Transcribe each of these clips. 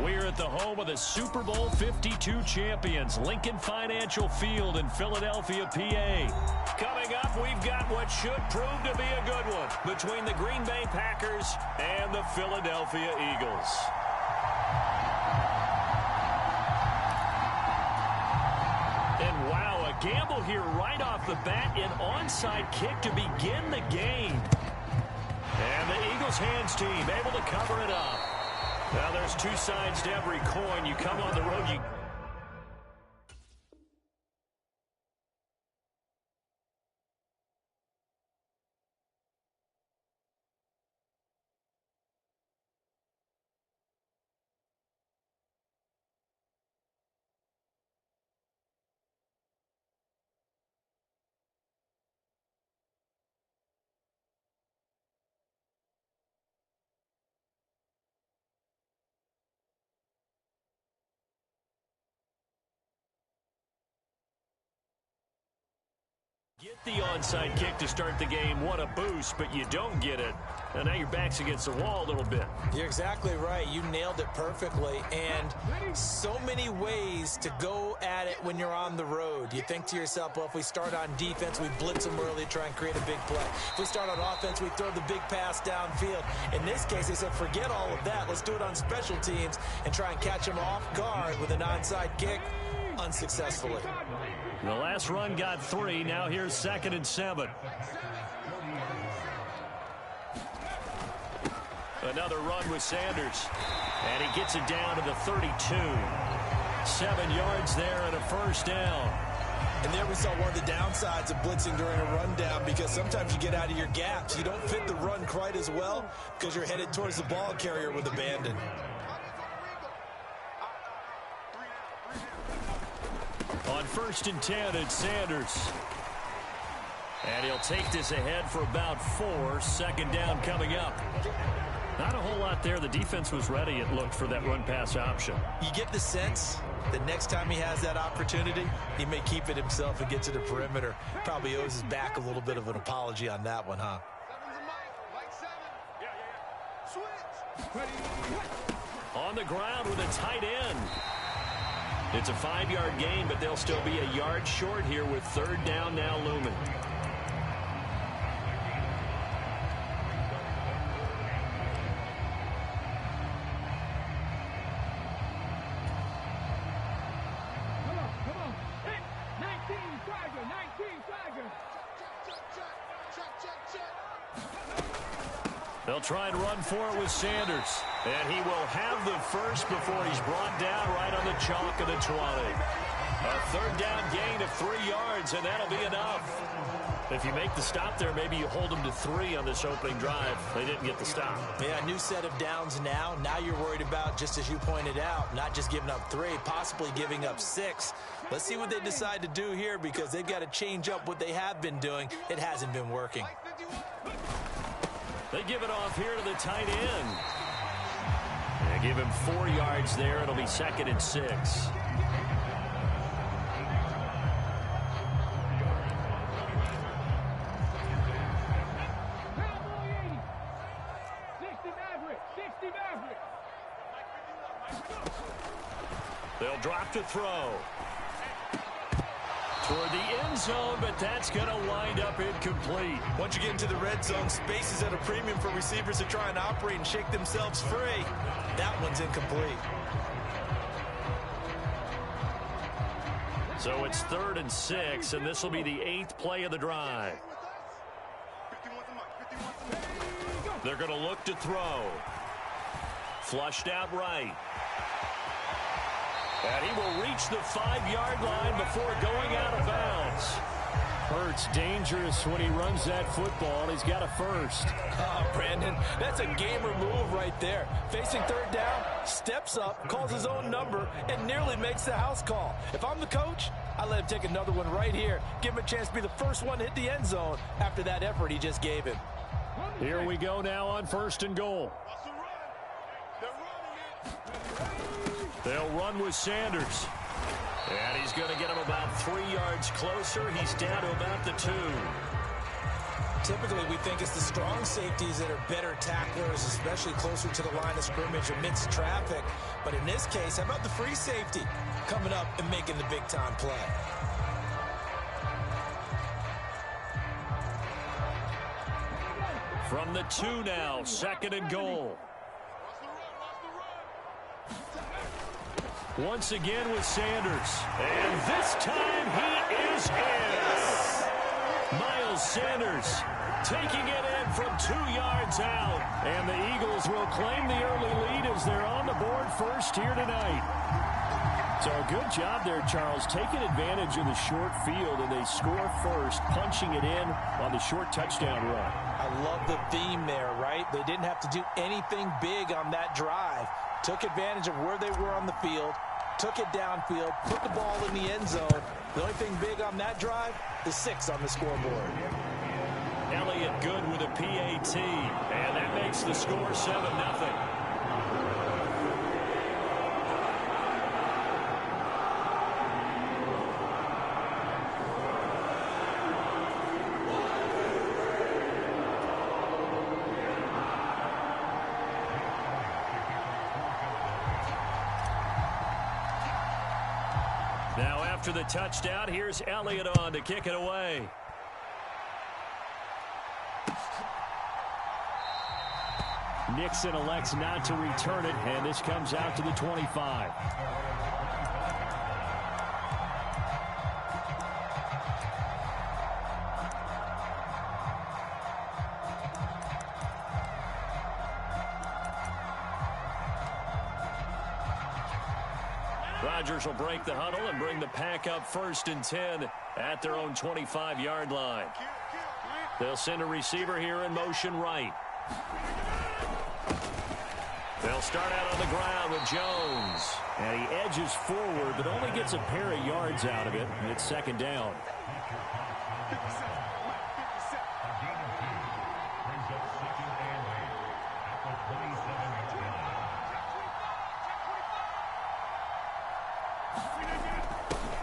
We're at the home of the Super Bowl 52 champions, Lincoln Financial Field in Philadelphia, PA. Coming up, we've got what should prove to be a good one between the Green Bay Packers and the Philadelphia Eagles. And wow, a gamble here right off the bat, an onside kick to begin the game. And the Eagles hands team able to cover it up. Now, there's two sides to every coin. You come on the road, you... Get the onside kick to start the game. What a boost, but you don't get it. And now your back's against the wall a little bit. You're exactly right. You nailed it perfectly. And so many ways to go at it when you're on the road. You think to yourself, well, if we start on defense, we blitz them early, try and create a big play. If we start on offense, we throw the big pass downfield. In this case, they said, forget all of that. Let's do it on special teams and try and catch them off guard with an onside kick unsuccessfully. The last run got 3. Now here's 2nd and 7. Another run with Sanders. And he gets it down to the 32. 7 yards there and a first down. And there we saw one of the downsides of blitzing during a rundown, because sometimes you get out of your gaps. You don't fit the run quite as well because you're headed towards the ball carrier with abandon. On 1st and 10, it's Sanders. And he'll take this ahead for about 4. 2nd down coming up. Not a whole lot there. The defense was ready, it looked, for that run-pass option. You get the sense that next time he has that opportunity, he may keep it himself and get to the perimeter. Probably owes his back a little bit of an apology on that one, huh? On the ground with a tight end. It's a 5-yard gain, but they'll still be a yard short here with 3rd down now looming. Come on. Hey, 19 Tiger, 19 Tiger. They'll try and run for it with Sanders. And he will have the first before he's brought down right on the chalk of the 20. A 3rd down gain of 3 yards, and that'll be enough. If you make the stop there, maybe you hold them to 3 on this opening drive. They didn't get the stop. Yeah, new set of downs now. Now you're worried about, just as you pointed out, not just giving up 3, possibly giving up 6. Let's see what they decide to do here, because they've got to change up what they have been doing. It hasn't been working. They give it off here to the tight end. They give him 4 yards there. It'll be 2nd and 6. They'll drop to throw. Toward the end zone, but that's going to wind up incomplete. Once you get into the red zone, space is at a premium for receivers to try and operate and shake themselves free. That one's incomplete. So it's 3rd and 6, and this will be the 8th play of the drive. They're going to look to throw. Flushed out right. And he will reach the 5-yard line before going out of bounds. Hurts dangerous when he runs that football. He's got a first. Oh, Brandon, that's a gamer move right there. Facing 3rd down, steps up, calls his own number, and nearly makes the house call. If I'm the coach, I let him take another one right here. Give him a chance to be the first one to hit the end zone after that effort he just gave him. Here we go now on 1st and goal. They'll run with Sanders. And he's going to get him about 3 yards closer. He's down to about the 2. Typically, we think it's the strong safeties that are better tacklers, especially closer to the line of scrimmage amidst traffic. But in this case, how about the free safety coming up and making the big-time play? From the 2 now, 2nd and goal. Once again with Sanders. And this time he is in. Miles Sanders taking it in from 2 yards out. And the Eagles will claim the early lead as they're on the board first here tonight. So a good job there, Charles, taking advantage of the short field, and they score first, punching it in on the short touchdown run. I love the theme there, right? They didn't have to do anything big on that drive. Took advantage of where they were on the field, took it downfield, put the ball in the end zone. The only thing big on that drive, the 6 on the scoreboard. Elliott good with a PAT, and that makes the score 7-0. Now after the touchdown, here's Elliott on to kick it away. Nixon elects not to return it, and this comes out to the 25. Rodgers will break the huddle and bring the pack up 1st and 10 at their own 25-yard line. They'll send a receiver here in motion right. They'll start out on the ground with Jones. And he edges forward, but only gets a pair of yards out of it. And it's 2nd down.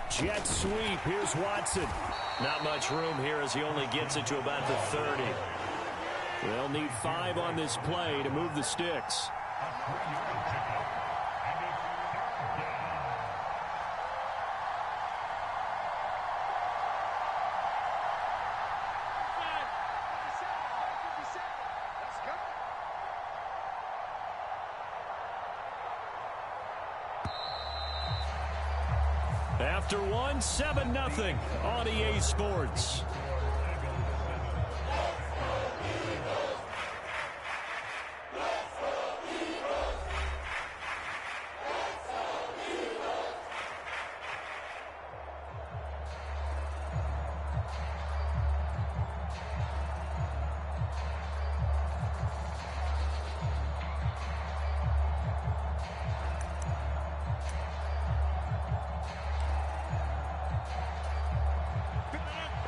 Jet sweep. Here's Watson. Not much room here as he only gets it to about the 30. They'll need 5 on this play to move the sticks. After 7-0 on EA Sports.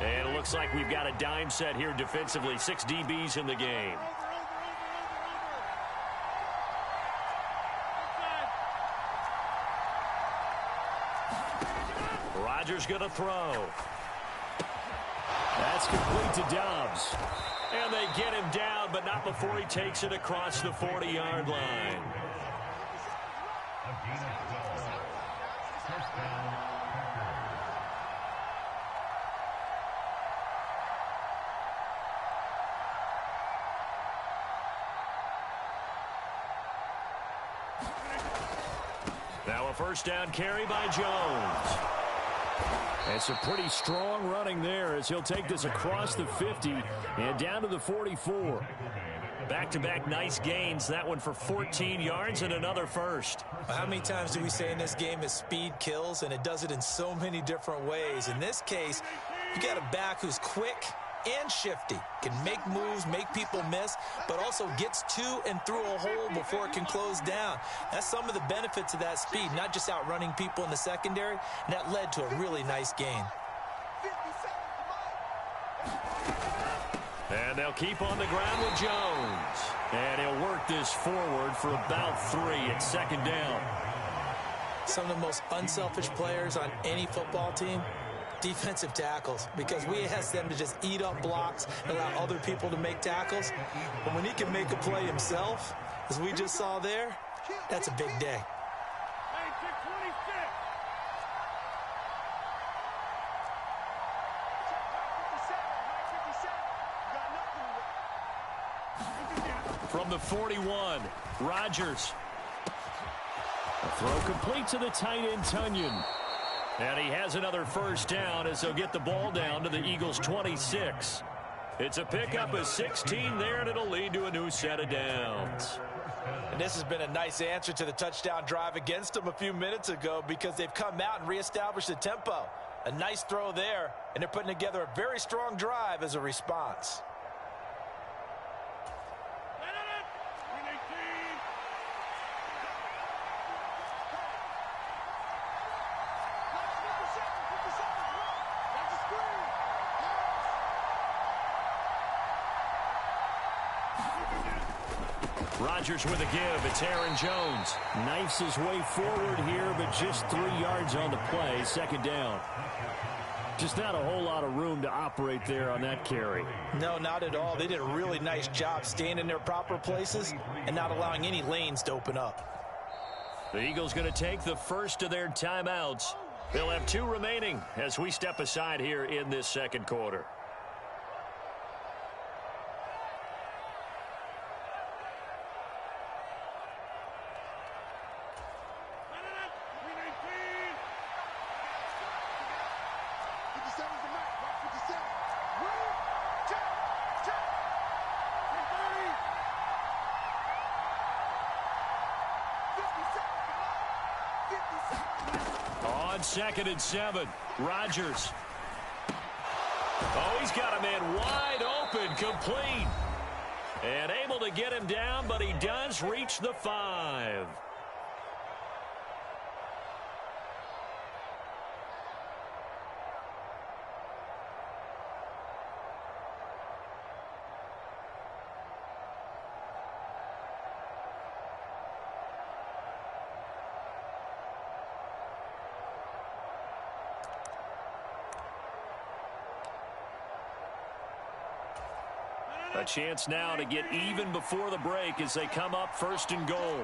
And it looks like we've got a dime set here defensively. 6 DBs in the game. Rodgers going to throw. That's complete to Dobbs. And they get him down, but not before he takes it across the 40-yard line. Now a 1st down carry by Jones. It's a pretty strong running there as he'll take this across the 50 and down to the 44. Back-to-back nice gains. That one for 14 yards and another first. How many times do we say in this game is speed kills, and it does it in so many different ways. In this case, you got a back who's quick and shifty, can make moves, make people miss, but also gets to and through a hole before it can close down. That's some of the benefits of that speed, not just outrunning people in the secondary, and that led to a really nice gain. And they'll keep on the ground with Jones. And he'll work this forward for about 3 at 2nd down. Some of the most unselfish players on any football team, Defensive tackles, because we ask them to just eat up blocks and allow other people to make tackles. But when he can make a play himself, as we just saw there, that's a big day. From the 41, Rodgers. A throw complete to the tight end, Tunyon. And he has another first down as they'll get the ball down to the Eagles' 26. It's a pickup of 16 there, and it'll lead to a new set of downs. And this has been a nice answer to the touchdown drive against them a few minutes ago, because they've come out and reestablished the tempo. A nice throw there, and they're putting together a very strong drive as a response. Rodgers with a give. It's Aaron Jones. Knifes his way forward here, but just 3 yards on the play. Second down. Just not a whole lot of room to operate there on that carry. No, not at all. They did a really nice job staying in their proper places and not allowing any lanes to open up. The Eagles going to take the first of their timeouts. They'll have 2 remaining as we step aside here in this second quarter. On 2nd and 7, Rodgers. Oh, he's got a man wide open, complete. And able to get him down, but he does reach the 5. A chance now to get even before the break as they come up 1st and goal.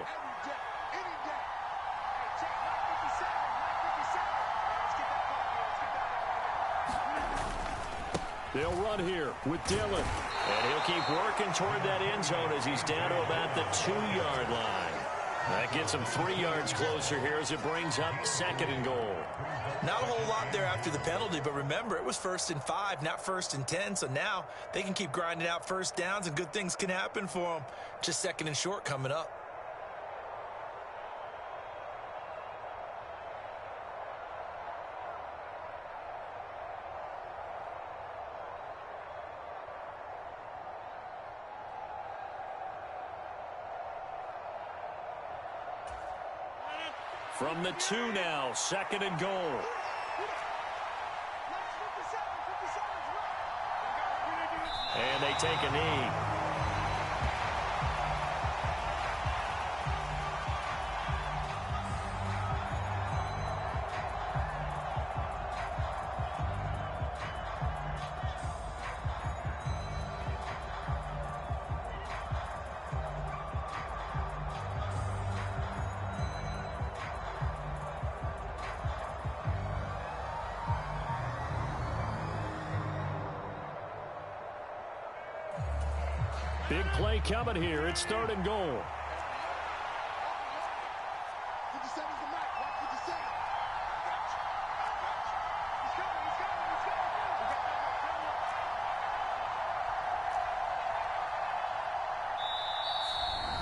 They'll run here with Dillon. And he'll keep working toward that end zone as he's down to about the 2-yard line. That gets him 3 yards closer here as it brings up 2nd and goal. Not a whole lot there after the penalty, but remember, it was 1st and 5, not 1st and 10. So now they can keep grinding out first downs, and good things can happen for them. Just 2nd and short coming up. From the 2 now, 2nd and goal. And they take a knee. Big play coming here. It's 3rd and goal.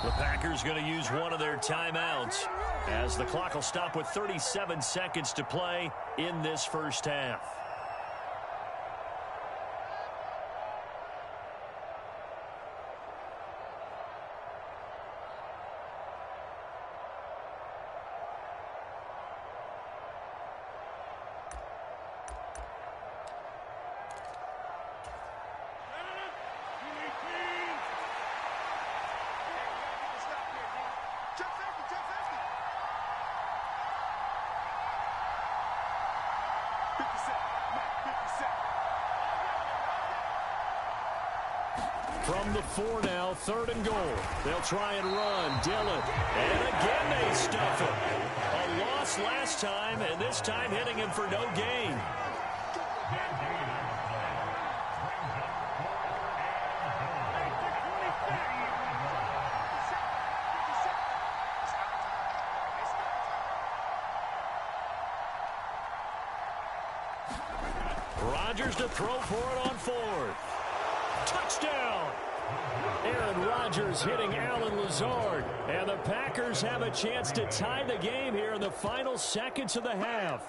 The Packers going to use one of their timeouts as the clock will stop with 37 seconds to play in this first half. from the 4 now, 3rd and goal. They'll try and run. Dillon. And again they stuff it. A loss last time, and this time hitting him for no gain. Rodgers to throw for it on 4th. Touchdown! Aaron Rodgers hitting Allen Lazard. And the Packers have a chance to tie the game here in the final seconds of the half.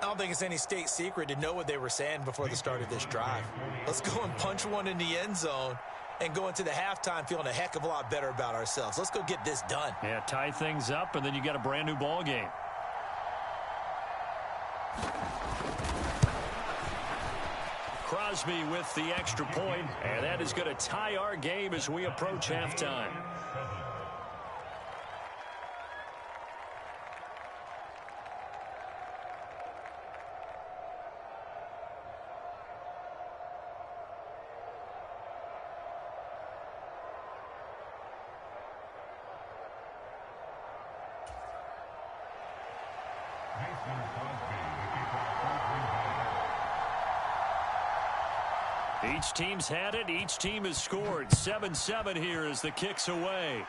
I don't think it's any state secret to know what they were saying before the start of this drive. Let's go and punch one in the end zone and go into the halftime feeling a heck of a lot better about ourselves. Let's go get this done. Yeah, tie things up, and then you got a brand new ball game. Crosby with the extra point, and that is going to tie our game as we approach halftime. Each team's had it. Each team has scored. 7-7 here as the kick's away.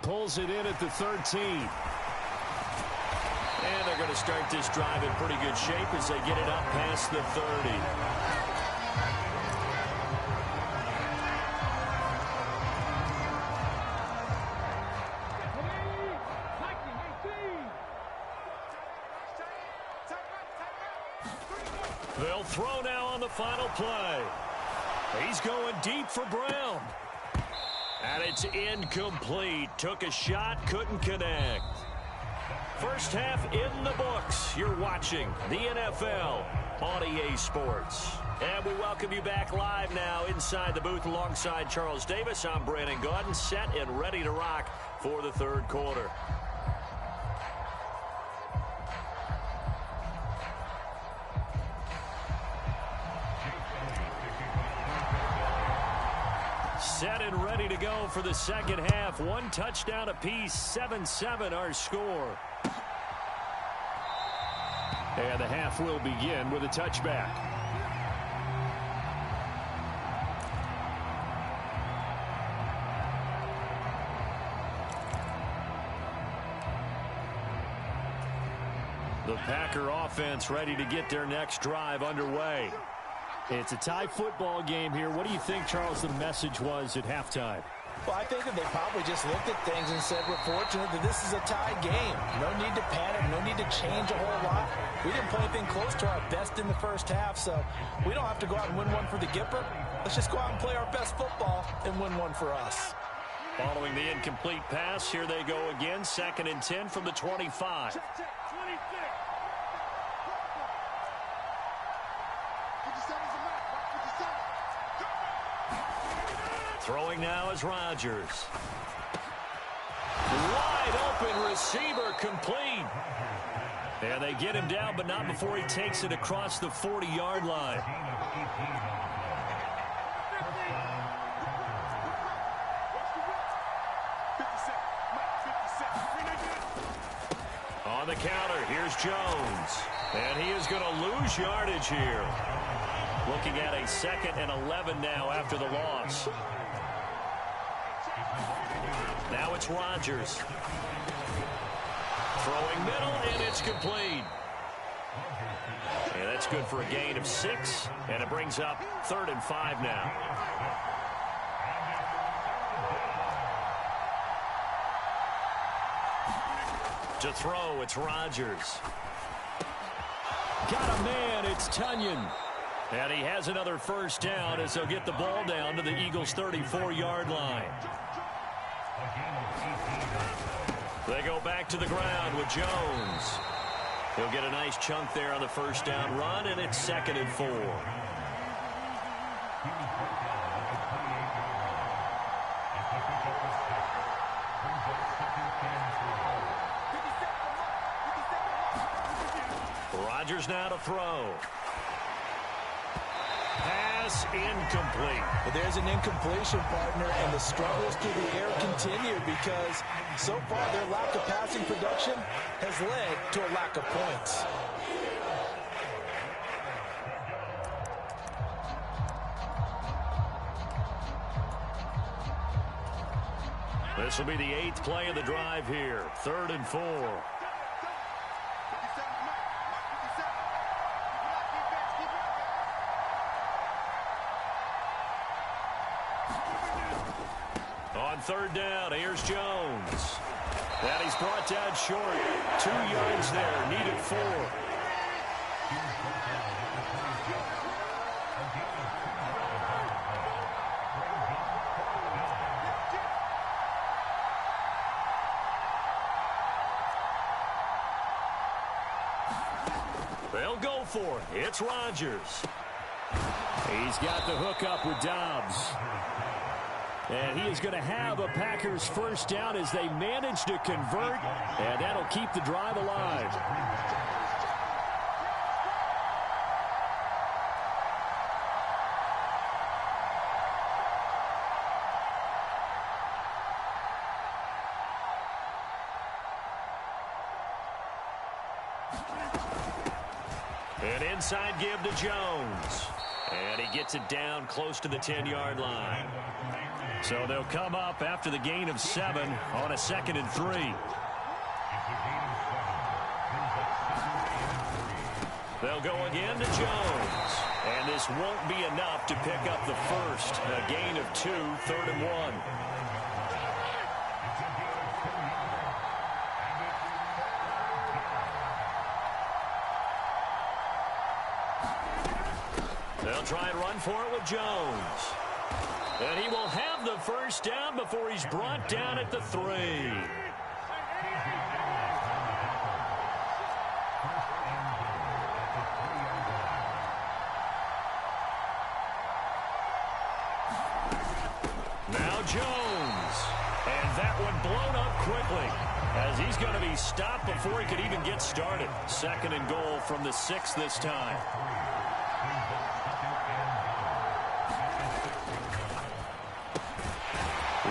Pulls it in at the 13. And they're going to start this drive in pretty good shape as they get it up past the 30. They'll throw now on the final play. He's going deep for Brown. And it's incomplete. Took a shot, couldn't connect. First half in the books. You're watching the NFL on EA Sports. And we welcome you back live now inside the booth alongside Charles Davis. I'm Brandon Gaudin, set and ready to rock for the third quarter. Set and ready to go for the second half. One touchdown apiece. 7-7 our score. And the half will begin with a touchback. The Packer offense ready to get their next drive underway. It's a tie football game here. What do you think, Charles, the message was at halftime? Well, I think that they probably just looked at things and said, we're fortunate that this is a tie game. No need to panic. No need to change a whole lot. We didn't play anything close to our best in the first half, so we don't have to go out and win one for the Gipper. Let's just go out and play our best football and win one for us. Following the incomplete pass, here they go again. 2nd and 10 from the 25. Throwing now is Rodgers. Wide open receiver, complete. And they get him down, but not before he takes it across the 40-yard line. On the counter, here's Jones. And he is going to lose yardage here. Looking at a 2nd and 11 now after the loss. Now it's Rodgers. Throwing middle, and it's complete. And that's good for a gain of 6, and it brings up 3rd and 5 now. To throw, it's Rodgers. Got a man, it's Tunyon. And he has another first down as they'll get the ball down to the Eagles' 34-yard line. They go back to the ground with Jones. He'll get a nice chunk there on the first down run, and it's 2nd and 4. Rodgers now to throw. Pass incomplete. But there's an incompletion, partner, and the struggles through the air continue because so far their lack of passing production has led to a lack of points. This will be the 8th play of the drive here. 3rd and 4. On 3rd down, here's Jones. And he's brought down short. 2 yards there, needed 4. They'll go for it. It's Rodgers. He's got the hook up with Dobbs. And he is going to have a Packers first down as they manage to convert, and that'll keep the drive alive. An inside give to Jones. And he gets it down close to the 10-yard line. So they'll come up after the gain of 7 on a 2nd and 3. They'll go again to Jones. And this won't be enough to pick up the first. A gain of 2, 3rd and 1. They'll try and run for it with Jones. And he will have the first down before he's brought down at the 3. Now Jones. And that one blown up quickly as he's going to be stopped before he could even get started. 2nd and goal from the 6 this time.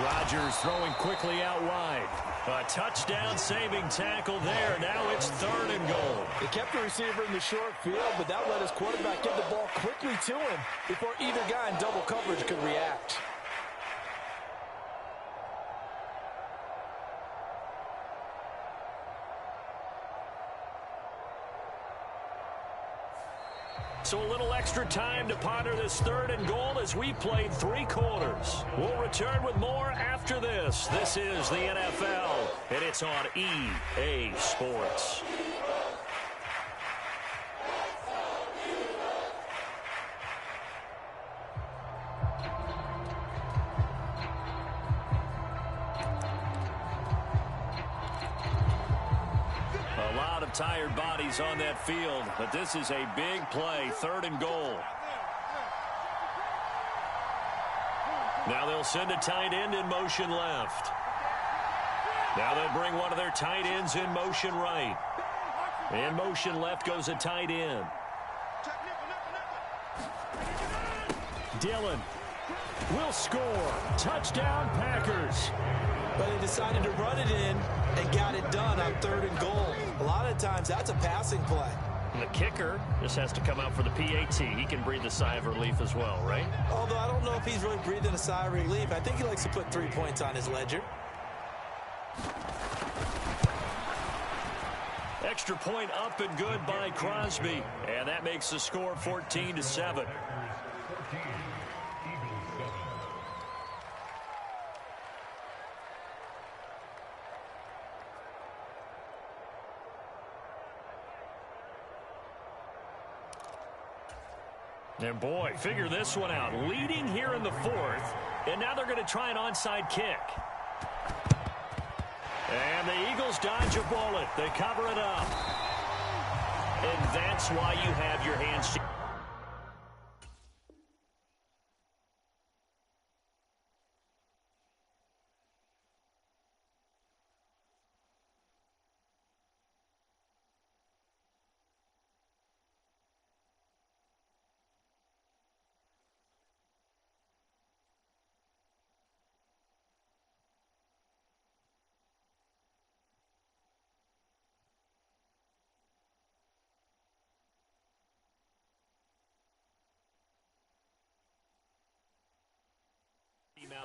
Rodgers throwing quickly out wide. A touchdown-saving tackle there. Now it's 3rd and goal. They kept the receiver in the short field, but that let his quarterback get the ball quickly to him before either guy in double coverage could react. So a little extra time to ponder this 3rd and goal as we played 3 quarters. We'll return with more after this. This is the NFL, and it's on EA Sports. Tired bodies on that field, but this is a big play. 3rd and goal. Now they'll send a tight end in motion left. Now they'll bring one of their tight ends in motion right. In motion left goes a tight end. Dillon will score. Touchdown, Packers. But he decided to run it in and got it done on 3rd and goal. A lot of times that's a passing play. And the kicker just has to come out for the PAT. He can breathe a sigh of relief as well, right? Although I don't know if he's really breathing a sigh of relief. I think he likes to put 3 points on his ledger. Extra point up and good by Crosby. And that makes the score 14-7. And boy, figure this one out. Leading here in the 4th, and now they're going to try an onside kick. And the Eagles dodge a bullet. They cover it up. And that's why you have your hands.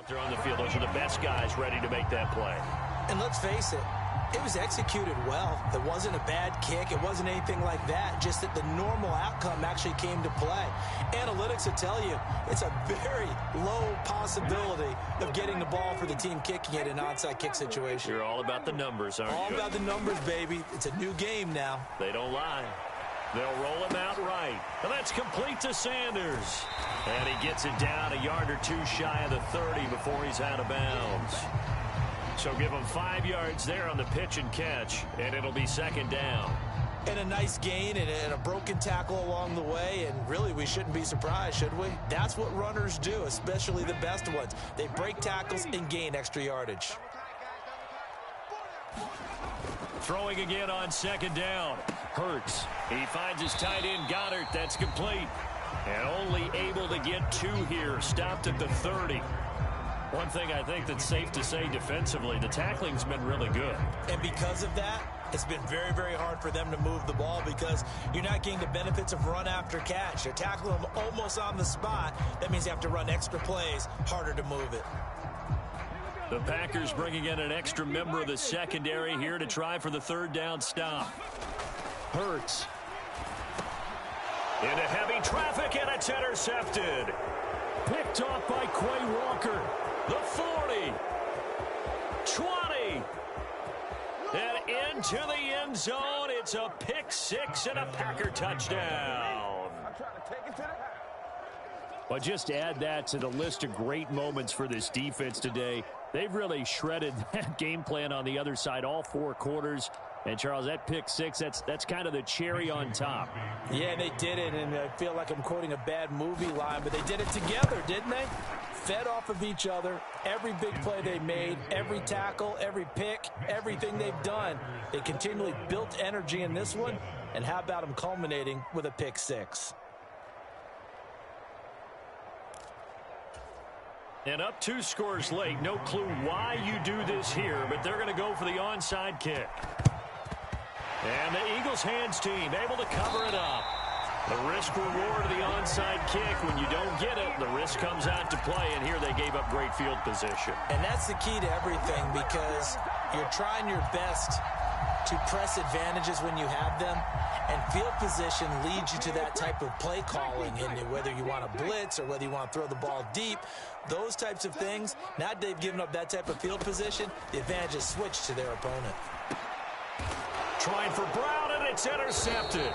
out there on the field. Those are the best guys ready to make that play. And let's face it, it was executed well. It wasn't a bad kick. It wasn't anything like that. Just that the normal outcome actually came to play. Analytics will tell you it's a very low possibility of getting the ball for the team kicking it in an onside kick situation. You're all about the numbers, aren't you? All about the numbers, baby. It's a new game now. They don't lie. They'll roll him out right. And that's complete to Sanders. And he gets it down a yard or two shy of the 30 before he's out of bounds. So give him 5 yards there on the pitch and catch, and it'll be second down. And a nice gain and a broken tackle along the way, and really we shouldn't be surprised, should we? That's what runners do, especially the best ones. They break tackles and gain extra yardage. Throwing again on second down. Hurts. He finds his tight end, Goddard. That's complete. And only able to get 2 here. Stopped at the 30. One thing I think that's safe to say defensively, the tackling's been really good. And because of that, it's been very, very hard for them to move the ball because you're not getting the benefits of run after catch. You're tackling them almost on the spot. That means you have to run extra plays, harder to move it. The Packers bringing in an extra member of the secondary here to try for the third down stop. Hurts. Into heavy traffic, and it's intercepted. Picked off by Quay Walker. The 40. 20. And into the end zone. It's a pick 6 and a Packer touchdown. But just to add that to the list of great moments for this defense today, they've really shredded that game plan on the other side all 4 quarters. And, Charles, that pick 6, that's kind of the cherry on top. Yeah, they did it, and I feel like I'm quoting a bad movie line, but they did it together, didn't they? Fed off of each other, every big play they made, every tackle, every pick, everything they've done. They continually built energy in this one, and how about them culminating with a pick 6? And up 2 scores late. No clue why you do this here, but they're going to go for the onside kick. And the Eagles hands team able to cover it up. The risk reward of the onside kick. When you don't get it, the risk comes out to play, and here they gave up great field position. And that's the key to everything because you're trying your best to press advantages when you have them, and field position leads you to that type of play calling, and whether you want to blitz or whether you want to throw the ball deep, those types of things. Now that they've given up that type of field position, the advantage is switched to their opponent. Trying for Brown, and it's intercepted.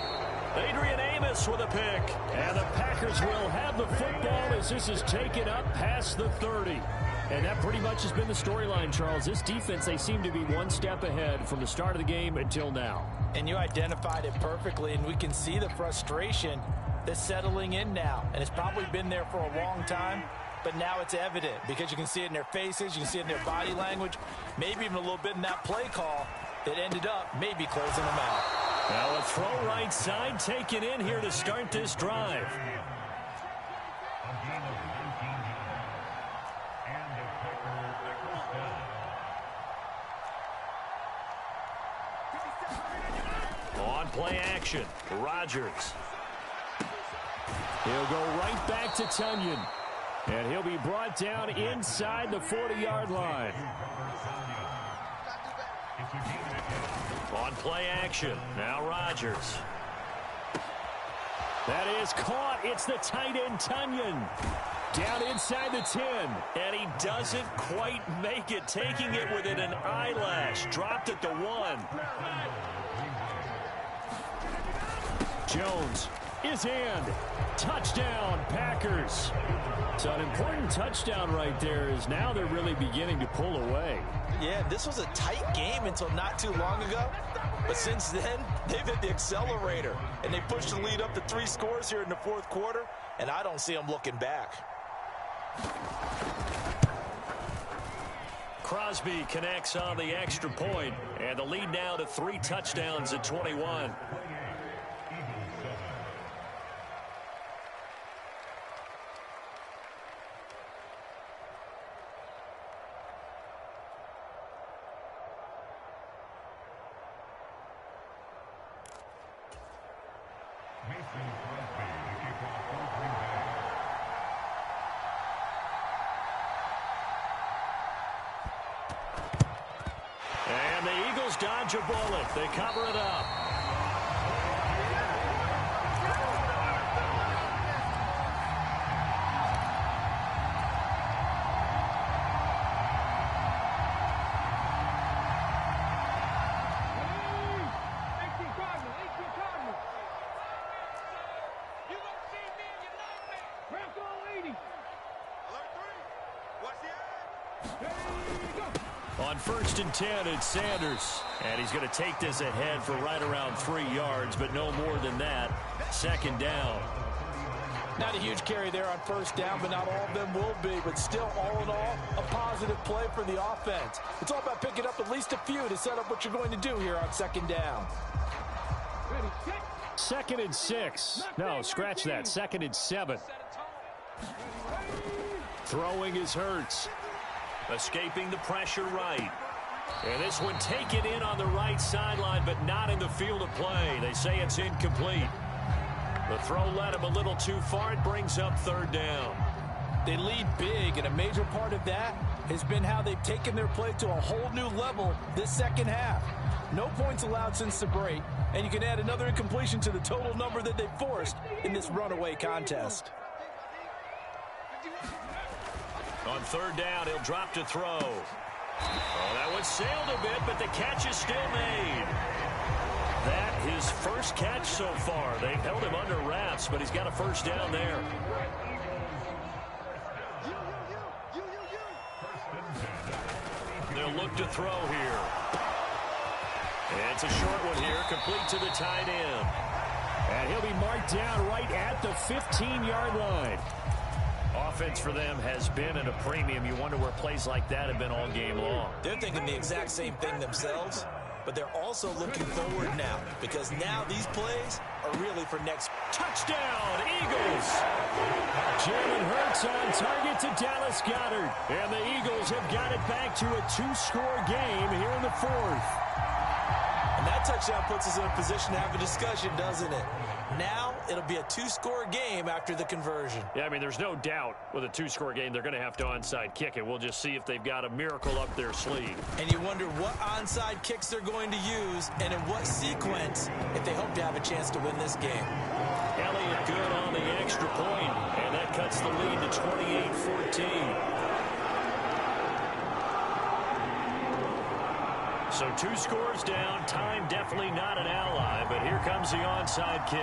Adrian Amos with a pick. And the Packers will have the football as this is taken up past the 30. And that pretty much has been the storyline, Charles. This defense, they seem to be one step ahead from the start of the game until now. And you identified it perfectly, and we can see the frustration that's settling in now. And it's probably been there for a long time, but now it's evident because you can see it in their faces, you can see it in their body language, maybe even a little bit in that play call that ended up maybe closing them out. Now a throw right side taken in here to start this drive. On play action, Rodgers. He'll go right back to Tunyon. And he'll be brought down inside the 40-yard line. On play action, now Rodgers. That is caught. It's the tight end, Tunyon. Down inside the 10. And he doesn't quite make it, taking it within an eyelash. Dropped at the 1. Jones is in. Touchdown, Packers. So an important touchdown right there is now they're really beginning to pull away. Yeah, this was a tight game until not too long ago. But since then, they've hit the accelerator. And they pushed the lead up to 3 scores here in the 4th quarter. And I don't see them looking back. Crosby connects on the extra point. And the lead now to 3 touchdowns at 21. Eagles dodge a bullet. They cover it up. On 1st and 10, it's Sanders. And he's going to take this ahead for right around 3 yards, but no more than that. 2nd down. Not a huge carry there on 1st down, but not all of them will be. But still, all in all, a positive play for the offense. It's all about picking up at least a few to set up what you're going to do here on 2nd down. 2nd and 6. No, scratch that. 2nd and 7. Throwing is Hurts. Escaping the pressure right. And this one taken in on the right sideline, but not in the field of play. They say it's incomplete. The throw led him a little too far. It brings up 3rd down. They lead big, and a major part of that has been how they've taken their play to a whole new level this 2nd half. No points allowed since the break, and you can add another incompletion to the total number that they forced in this runaway contest. On 3rd down, he'll drop to throw. Oh, that one sailed a bit, but the catch is still made. That his first catch so far. They've held him under wraps, but he's got a 1st down there. They'll look to throw here. And it's a short one here, complete to the tight end. And he'll be marked down right at the 15-yard line. Offense for them has been at a premium. You wonder where plays like that have been all game long. They're thinking the exact same thing themselves, but they're also looking forward now, because now these plays are really for next. Touchdown, Eagles! Jalen Hurts on target to Dallas Goedert. And the Eagles have got it back to a 2-score game here in the 4th. And that touchdown puts us in a position to have a discussion, doesn't it? Now it'll be a 2-score game after the conversion. Yeah, I mean, there's no doubt with a 2-score game they're going to have to onside kick it. We'll just see if they've got a miracle up their sleeve. And you wonder what onside kicks they're going to use and in what sequence if they hope to have a chance to win this game. Elliott good on the extra point, and that cuts the lead to 28-14. So 2 scores down. Time definitely not an ally, but here comes the onside kick.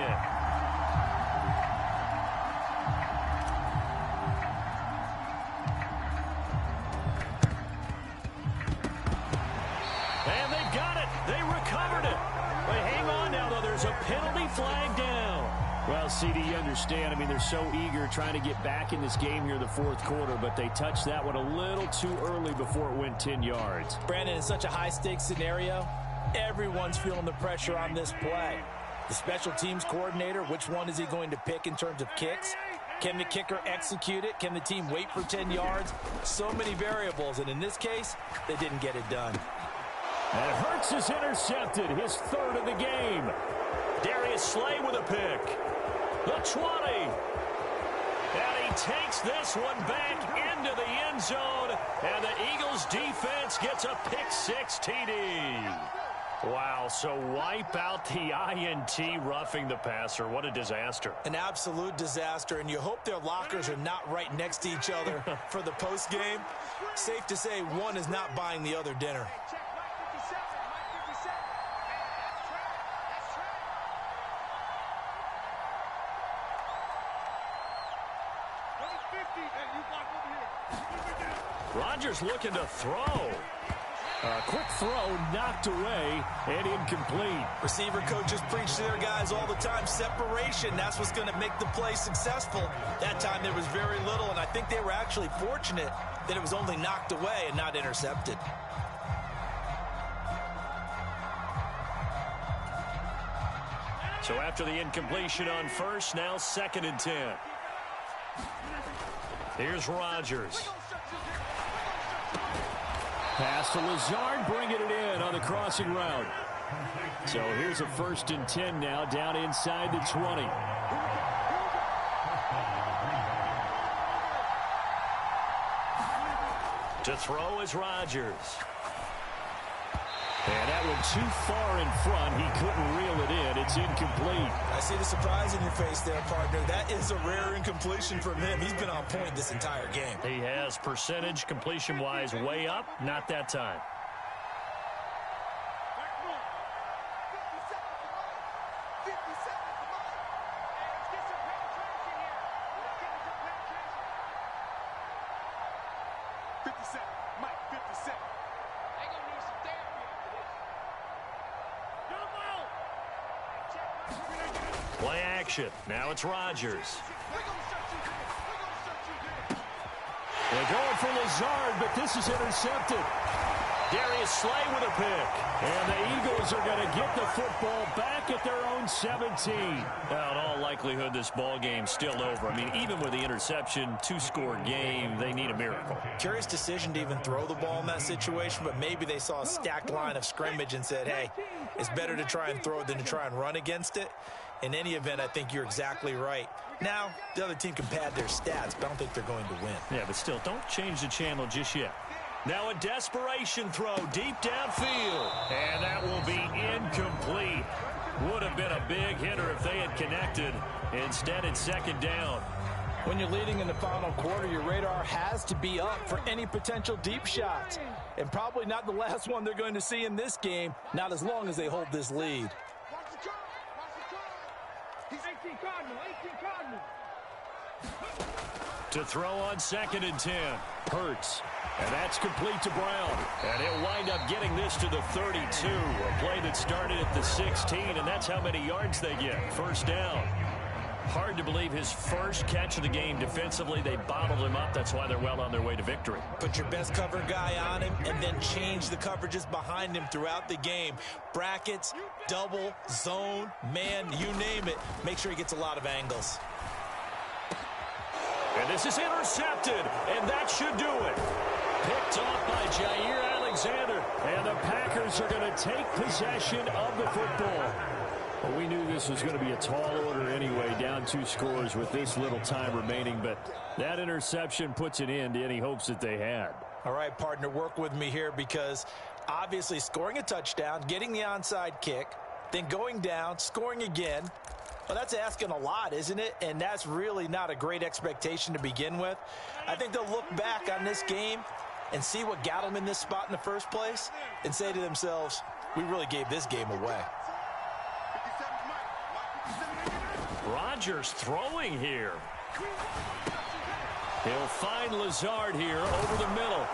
And they've got it. They recovered it. But hang on now, though. There's a penalty flag down. Well, CD, you understand. I mean, they're so eager trying to get back in this game here in the 4th quarter, but they touched that one a little too early before it went 10 yards. Brandon, in such a high-stakes scenario, everyone's feeling the pressure on this play. The special teams coordinator, which one is he going to pick in terms of kicks? Can the kicker execute it? Can the team wait for 10 yards? So many variables, and in this case, they didn't get it done. And Hurts is intercepted, his 3rd of the game. Darius Slay with a pick. The 20. And he takes this one back into the end zone. And the Eagles defense gets a pick-6 TD. Wow, so wipe out the INT roughing the passer. What a disaster. An absolute disaster, and you hope their lockers are not right next to each other for the postgame. Safe to say one is not buying the other dinner. Rodgers looking to throw. A quick throw knocked away and incomplete. Receiver coaches preach to their guys all the time. Separation, that's what's going to make the play successful. That time there was very little, and I think they were actually fortunate that it was only knocked away and not intercepted. So after the incompletion on 1st, now 2nd and 10. Here's Rodgers. Pass to Lazard, bringing it in on the crossing route. So here's a 1st and 10 now, down inside the 20. To throw is Rodgers. And that one too far in front. He couldn't reel it in. It's incomplete. I see the surprise in your face there, partner. That is a rare incompletion from him. He's been on point this entire game. He has percentage completion-wise way up. Not that time. Play action. Now it's Rodgers. They're going for Lazard, but this is intercepted. Darius Slay with a pick. And the Eagles are going to get the football back at their own 17. Well, in all likelihood, this ball game's still over. I mean, even with the interception, two-score game, they need a miracle. Curious decision to even throw the ball in that situation, but maybe they saw a stacked line of scrimmage and said, hey, it's better to try and throw it than to try and run against it. In any event, I think you're exactly right. Now, the other team can pad their stats, but I don't think they're going to win. Yeah, but still, don't change the channel just yet. Now a desperation throw deep downfield. And that will be incomplete. Would have been a big hitter if they had connected. Instead, it's second down. When you're leading in the final quarter, your radar has to be up for any potential deep shots. And probably not the last one they're going to see in this game, not as long as they hold this lead. 18 Cardinal, 18 Cardinal. To throw on 2nd and 10. Hurts. And that's complete to Brown. And he'll wind up getting this to the 32. A play that started at the 16, and that's how many yards they get. First down. Hard to believe his first catch of the game defensively. They bottled him up. That's why they're well on their way to victory. Put your best cover guy on him and then change the coverages behind him throughout the game. Brackets, double, zone, man, you name it. Make sure he gets a lot of angles. And this is intercepted, and that should do it. Picked off by Jair Alexander, and the Packers are going to take possession of the football. Well, we knew this was going to be a tall order anyway, down 2 scores with this little time remaining, but that interception puts an end to any hopes that they had. All right, partner, work with me here because obviously scoring a touchdown, getting the onside kick, then going down, scoring again. Well, that's asking a lot, isn't it? And that's really not a great expectation to begin with. I think they'll look back on this game and see what got them in this spot in the first place and say to themselves, we really gave this game away. Rodgers throwing here. He'll find Lazard here over the middle.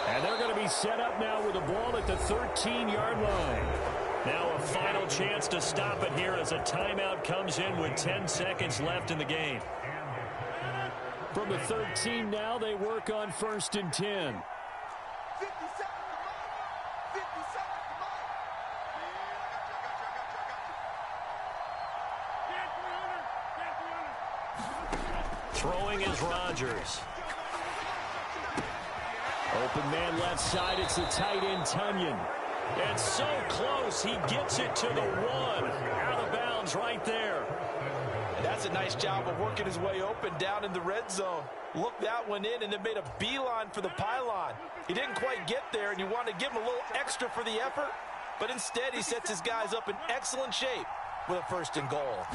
And they're going to be set up now with the ball at the 13-yard line. Now a final chance to stop it here as a timeout comes in with 10 seconds left in the game. From the 13 now, they work on 1st and 10. Throwing is Rodgers. Open man left side. It's the tight end, Tunyon. And so close. He gets it to the 1. Out of bounds right there. And that's a nice job of working his way open down in the red zone. Looked that one in and then made a beeline for the pylon. He didn't quite get there, and you want to give him a little extra for the effort. But instead, he sets his guys up in excellent shape with a 1st and goal.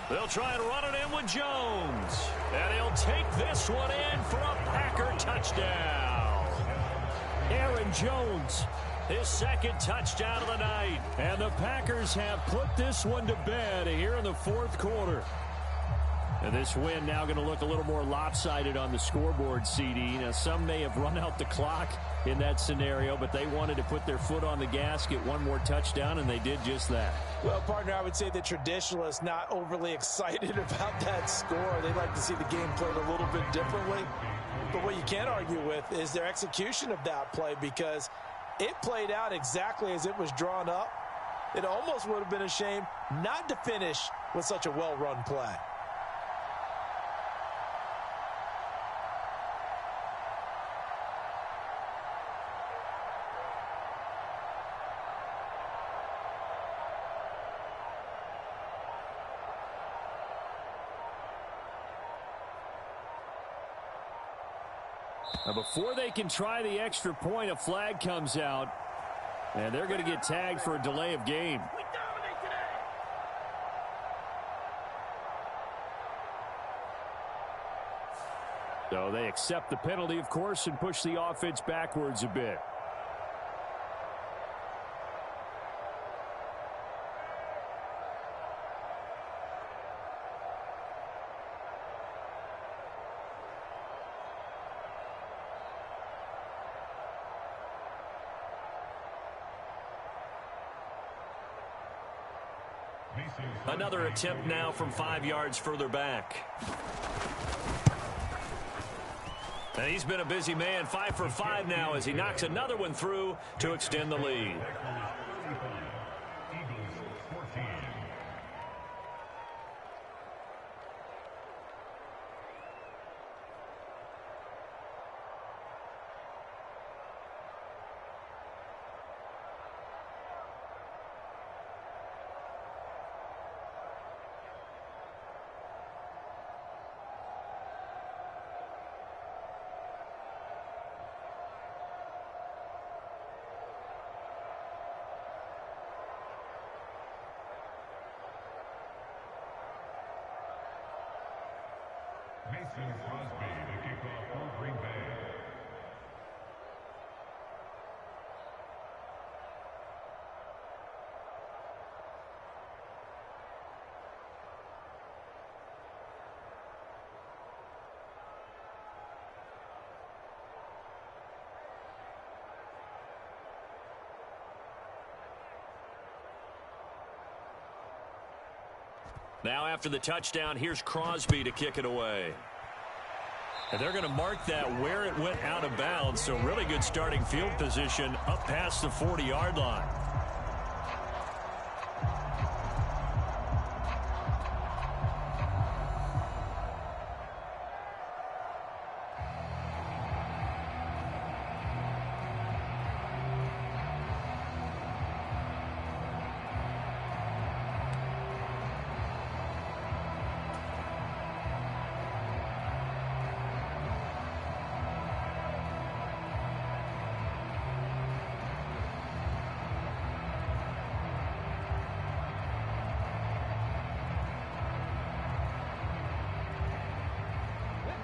They'll try and run it in with Jones. And he'll take this one in for a Packer touchdown. Aaron Jones, his 2nd touchdown of the night. And the Packers have put this one to bed here in the 4th quarter. And this win now going to look a little more lopsided on the scoreboard, CD. Now, some may have run out the clock in that scenario, but they wanted to put their foot on the gas, get one more touchdown, and they did just that. Well, partner, I would say the traditionalists not overly excited about that score. They'd like to see the game played a little bit differently. But what you can't argue with is their execution of that play, because it played out exactly as it was drawn up. It almost would have been a shame not to finish with such a well-run play. Now, before they can try the extra point, a flag comes out. And they're going to get tagged for a delay of game. So they accept the penalty, of course, and push the offense backwards a bit. Another attempt now from 5 yards further back. And he's been a busy man, 5 for 5 now as he knocks another one through to extend the lead. Now after the touchdown, here's Crosby to kick it away. And they're going to mark that where it went out of bounds, so really good starting field position up past the 40-yard line.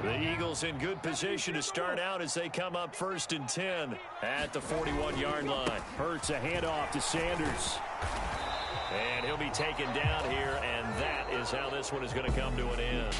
The Eagles in good position to start out as they come up 1st and 10 at the 41-yard line. Hurts a handoff to Sanders. And he'll be taken down here, and that is how this one is going to come to an end.